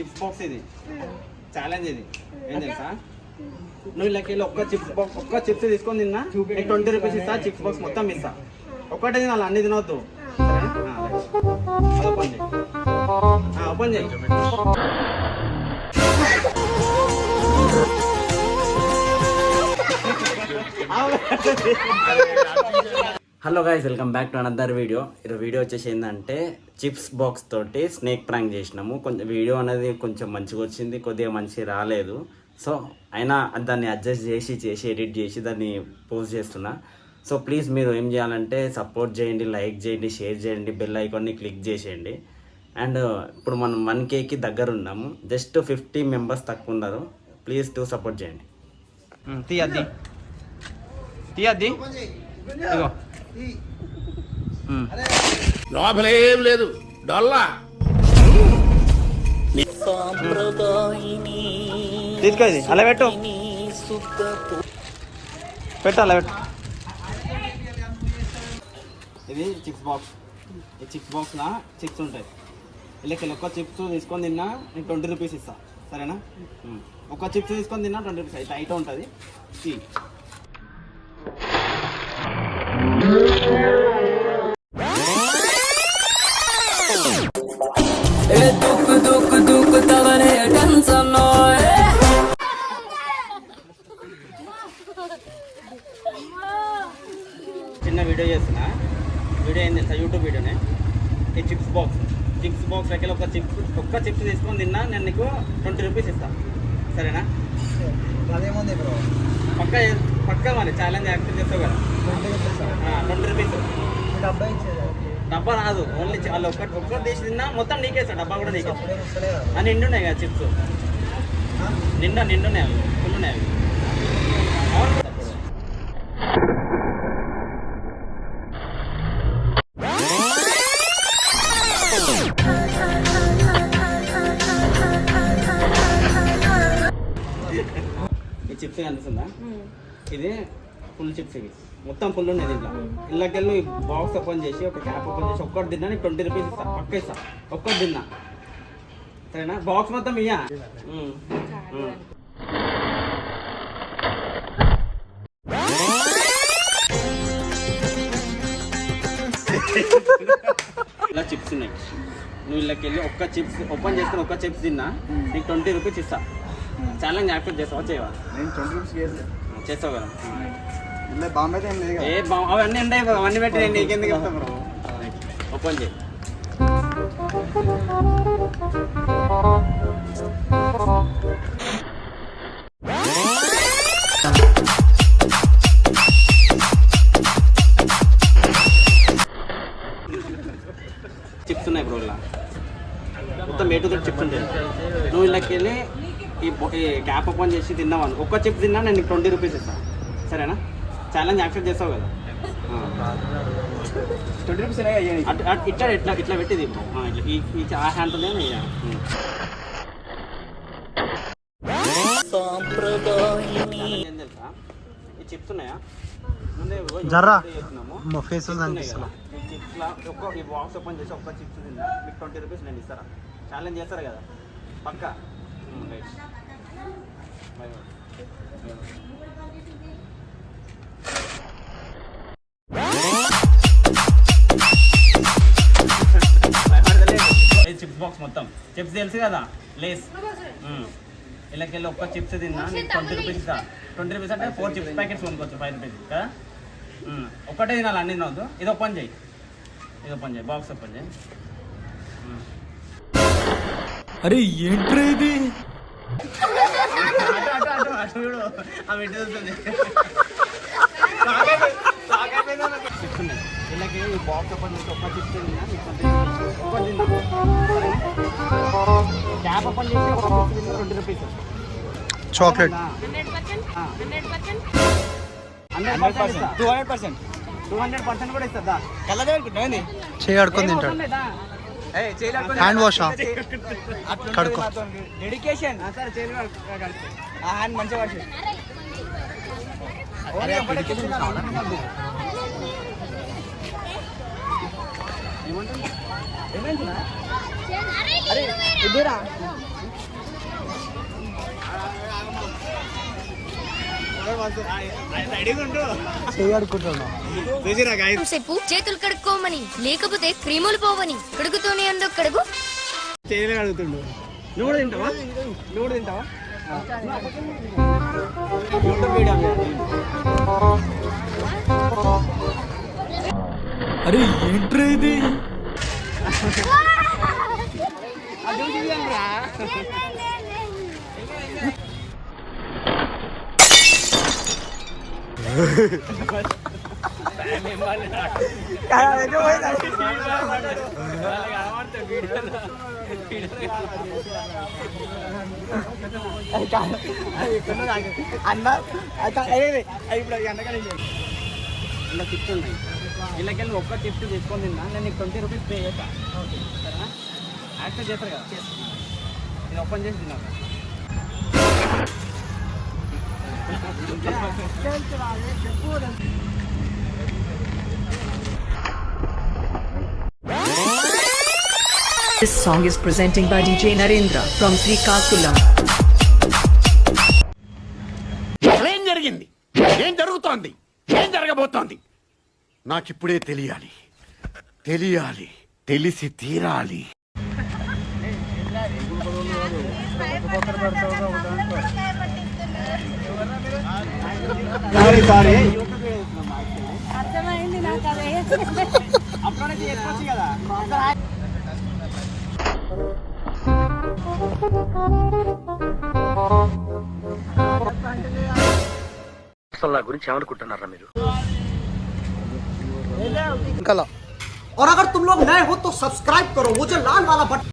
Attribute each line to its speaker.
Speaker 1: Chips box ఇది challenge ఇది ఏం తెలుసా నువ్వు ఇలాకి ఒక్క చిప్స్ బాక్స్ ఒక్క చిప్స్ తీసుకొని తిన్నా నీకు 20 రూపీస్ ఇస్తా చిప్స్ బాక్స్ మొత్తం ఇస్తా ఒక్కటే తినాలి అన్ని తినవద్దు ఓపెన్ చేయి ఓపెన్ చేయి hello guys welcome back to another video ఈరోజు వీడియో వచ్చేసి ఏంటంటే చిప్స్ బాక్స్ తోటి స్నేక్ ప్రాంక్ చేసినాము కొంచెం వీడియో అనేది కొంచెం మంచిగా వచ్చింది కొద్దిగా మంచిగా రాలేదు సో అయినా దాన్ని అడ్జస్ట్ చేసి ఎడిట్ చేసి దాన్ని పోస్ట్ చేస్తున్నా సో ప్లీజ్ మీరు ఏం చేయాలంటే సపోర్ట్ చేయండి లైక్ చేయండి షేర్ చేయండి బెల్ ఐకాన్ని క్లిక్ చేసేయండి అండ్ ఇప్పుడు మనం 1Kకి దగ్గర ఉన్నాము జస్ట్ 50 మెంబర్స్ తక్కువ ఉన్నారు ప్లీజ్ టు సపోర్ట్ చేయండి తీయద్ది ఇగో
Speaker 2: లోపలేం లేదు డొల్లా
Speaker 1: తీసుకో ఇది అలా పెట్టు అలా పెట్టు ఇది చిప్స్ బాక్స్ ఈ చిప్స్ బాక్స్లో చిప్స్ ఉంటాయి వీళ్ళకి ఒక్క చిప్స్ తీసుకొని తిన్నా నేను 20 రూపీస్ ఇస్తా సరేనా ఒక చిప్స్ తీసుకొని తిన్నా 20 రూపీస్ అయితే ఐటమ్ ఉంటుంది చిన్న వీడియో చేస్తున్నా వీడియో ఏం తెలుసా యూట్యూబ్ వీడియోనే ఈ చిప్స్ బాక్స్ దగ్గర ఒక్క చిప్స్ తీసుకొని తిన్నా నేను నీకు 20 రూపీస్ ఇస్తా సరేనా
Speaker 3: అదేముంది బ్రో
Speaker 1: పక్క మరి ఛాలెంజ్ యాక్సెప్ట్ చేస్తావు కదా 20 రూపీస్
Speaker 3: డబ్బా ఇచ్చేది
Speaker 1: డబ్బా రాదు ఓన్లీ వాళ్ళు ఒక్కటి తీసి తిన్నా మొత్తం నీకేస్తా డబ్బా కూడా నీకేస్తా నిండున్నాయి కదా చిప్స్ నిండున్నాయి అవి ఫుల్ ఉన్నాయి అవి ఈ చిప్స్ కనిపిస్తుందా ఇది ఫుల్ చిప్స్ ఇవి మొత్తం ఫుల్ ఉన్నాయి దీంట్లో ఇళ్ళకెళ్ళి బాక్స్ ఓపెన్ చేసి ఒక క్యాప్ ఓపెన్ చేసి ఒక్కటి తిన్నా నీకు 20 రూపీస్ ఇస్తా పక్క ఇస్తా ఒక్కటి తిన్నా సరేనా బాక్స్ మొత్తం ఇయ్యా ఇలా చిప్స్ ఉన్నాయి నువ్వు ఇళ్ళకెళ్ళి ఒక్క చిప్స్ ఓపెన్ చేసుకుని ఒక్క చిప్స్ తిన్నా నీకు 20 రూపీస్ ఇస్తా ఛాలెంజ్ యాక్సెప్ట్ చేస్తావా చేయవా
Speaker 3: నేను 20 రూపీస్
Speaker 1: చేస్తావు కదా
Speaker 3: బాంబే ఏం లేదు
Speaker 1: ఏ అవన్నీ ఉన్నాయి అవన్నీ పెట్టి నేను నీకెందుకు ఇస్తాను బ్రో ఓపెన్ చేయి చిప్స్ ఉన్నాయి బ్రో ఇలా మొత్తం ఏ టు చిప్స్ ఉంటాయి నువ్వు ఇళ్ళకి వెళ్ళి ఈ క్యాప్ ఓపెన్ చేసి తిన్నావు ఒక్క చిప్స్ తిన్నా నేను నీకు 20 రూపీస్ ఇస్తాను సరేనా ఛాలెంజ్ యాక్సెప్ట్ చేస్తావు కదా
Speaker 3: 20 రూపీస్
Speaker 1: ఇట్లా పెట్టింది ఇట్లా ఆ హ్యాండ్తోనే ఏం తెలుసా ఈ చిప్స్ ఉన్నాయా ముందే చిప్స్లా ఈ బాక్స్ ఓపెన్ చేసి ఒక్క చిప్స్ తిన్నా మీకు 20 రూపీస్ నేను ఇస్తారా ఛాలెంజ్ చేస్తారా కదా పక్కా రైట్ చిప్స్ బాక్స్ మొత్తం చిప్స్ తెలుసు కదా లేస్ ఇలాకెళ్ళి ఒక్క చిప్స్ తిన్నా నీకు 20 రూపీస్ ఇస్తా 20 రూపీస్ అంటే 4 చిప్స్ ప్యాకెట్స్ కొనుక్కోవచ్చు 5 రూపీస్ కదా ఒక్కటే తినాలి అన్ని తినవద్దు ఇది ఓపెన్ చేయి బాక్స్ ఓపెన్ చేయి
Speaker 3: అరే ఏంట్రా ఇది
Speaker 1: చూడు ఆమె చూస్తుంది ఇలాగే ఈ బాక్స్ ఓపెన్ చేసి ఒక్క చిప్స్ తిన్నా క్యాప్ ఓపెన్ చేసి ఒక చిప్స్ తిన్నా 20 రూపీస్
Speaker 3: చాక్లెట్
Speaker 1: 200% కూడా ఇస్తుందా
Speaker 3: కళ్ళదే అనుకుంటున్నావు చేయడుకొని తింటాడు హ్యాండ్ వాష్ కడుకో
Speaker 1: డెడికేషన్ సరే చేయాలి హ్యాండ్ మంచిగా వాష్ ఏమంటున్నా అరే ఇద్దరా
Speaker 4: సేపు చేతులు కడుక్కోమని, లేకపోతే క్రీములు పోవని. కడుగుతూనే అందుకు కడుగు.
Speaker 3: అరే ఏంట్రా ఇది?
Speaker 1: ఇలా టిప్స్ ఉన్నాయి. వీళ్ళకెళ్ళి ఒక్క టిప్స్ తీసుకొని తిన్నా నేను నీకు 20 రూపీస్ పే చేస్తా. సరేనా? యాక్సెప్ట్ చేస్తారు కదా, ఇది ఓపెన్ చేసి తిన్నా.
Speaker 5: This song is presenting by DJ Narendra from Srikakulam.
Speaker 2: ఏం జరిగింది? ఏం జరుగుతోంది? ఏం జరగబోతోంది? నాకిప్పుడే తెలియాలి. తెలిసి తీరాలి.
Speaker 6: అర్థమైంది నాకు అదే.
Speaker 1: అప్పుడే చేసుకోవచ్చు కదా.
Speaker 2: అసలు నా గురించి ఏమనుకుంటున్నారా మీరు?
Speaker 3: ఇంకా
Speaker 7: और अगर तुम लोग नए हो तो सब्सक्राइब करो, वो जो लाल वाला बटन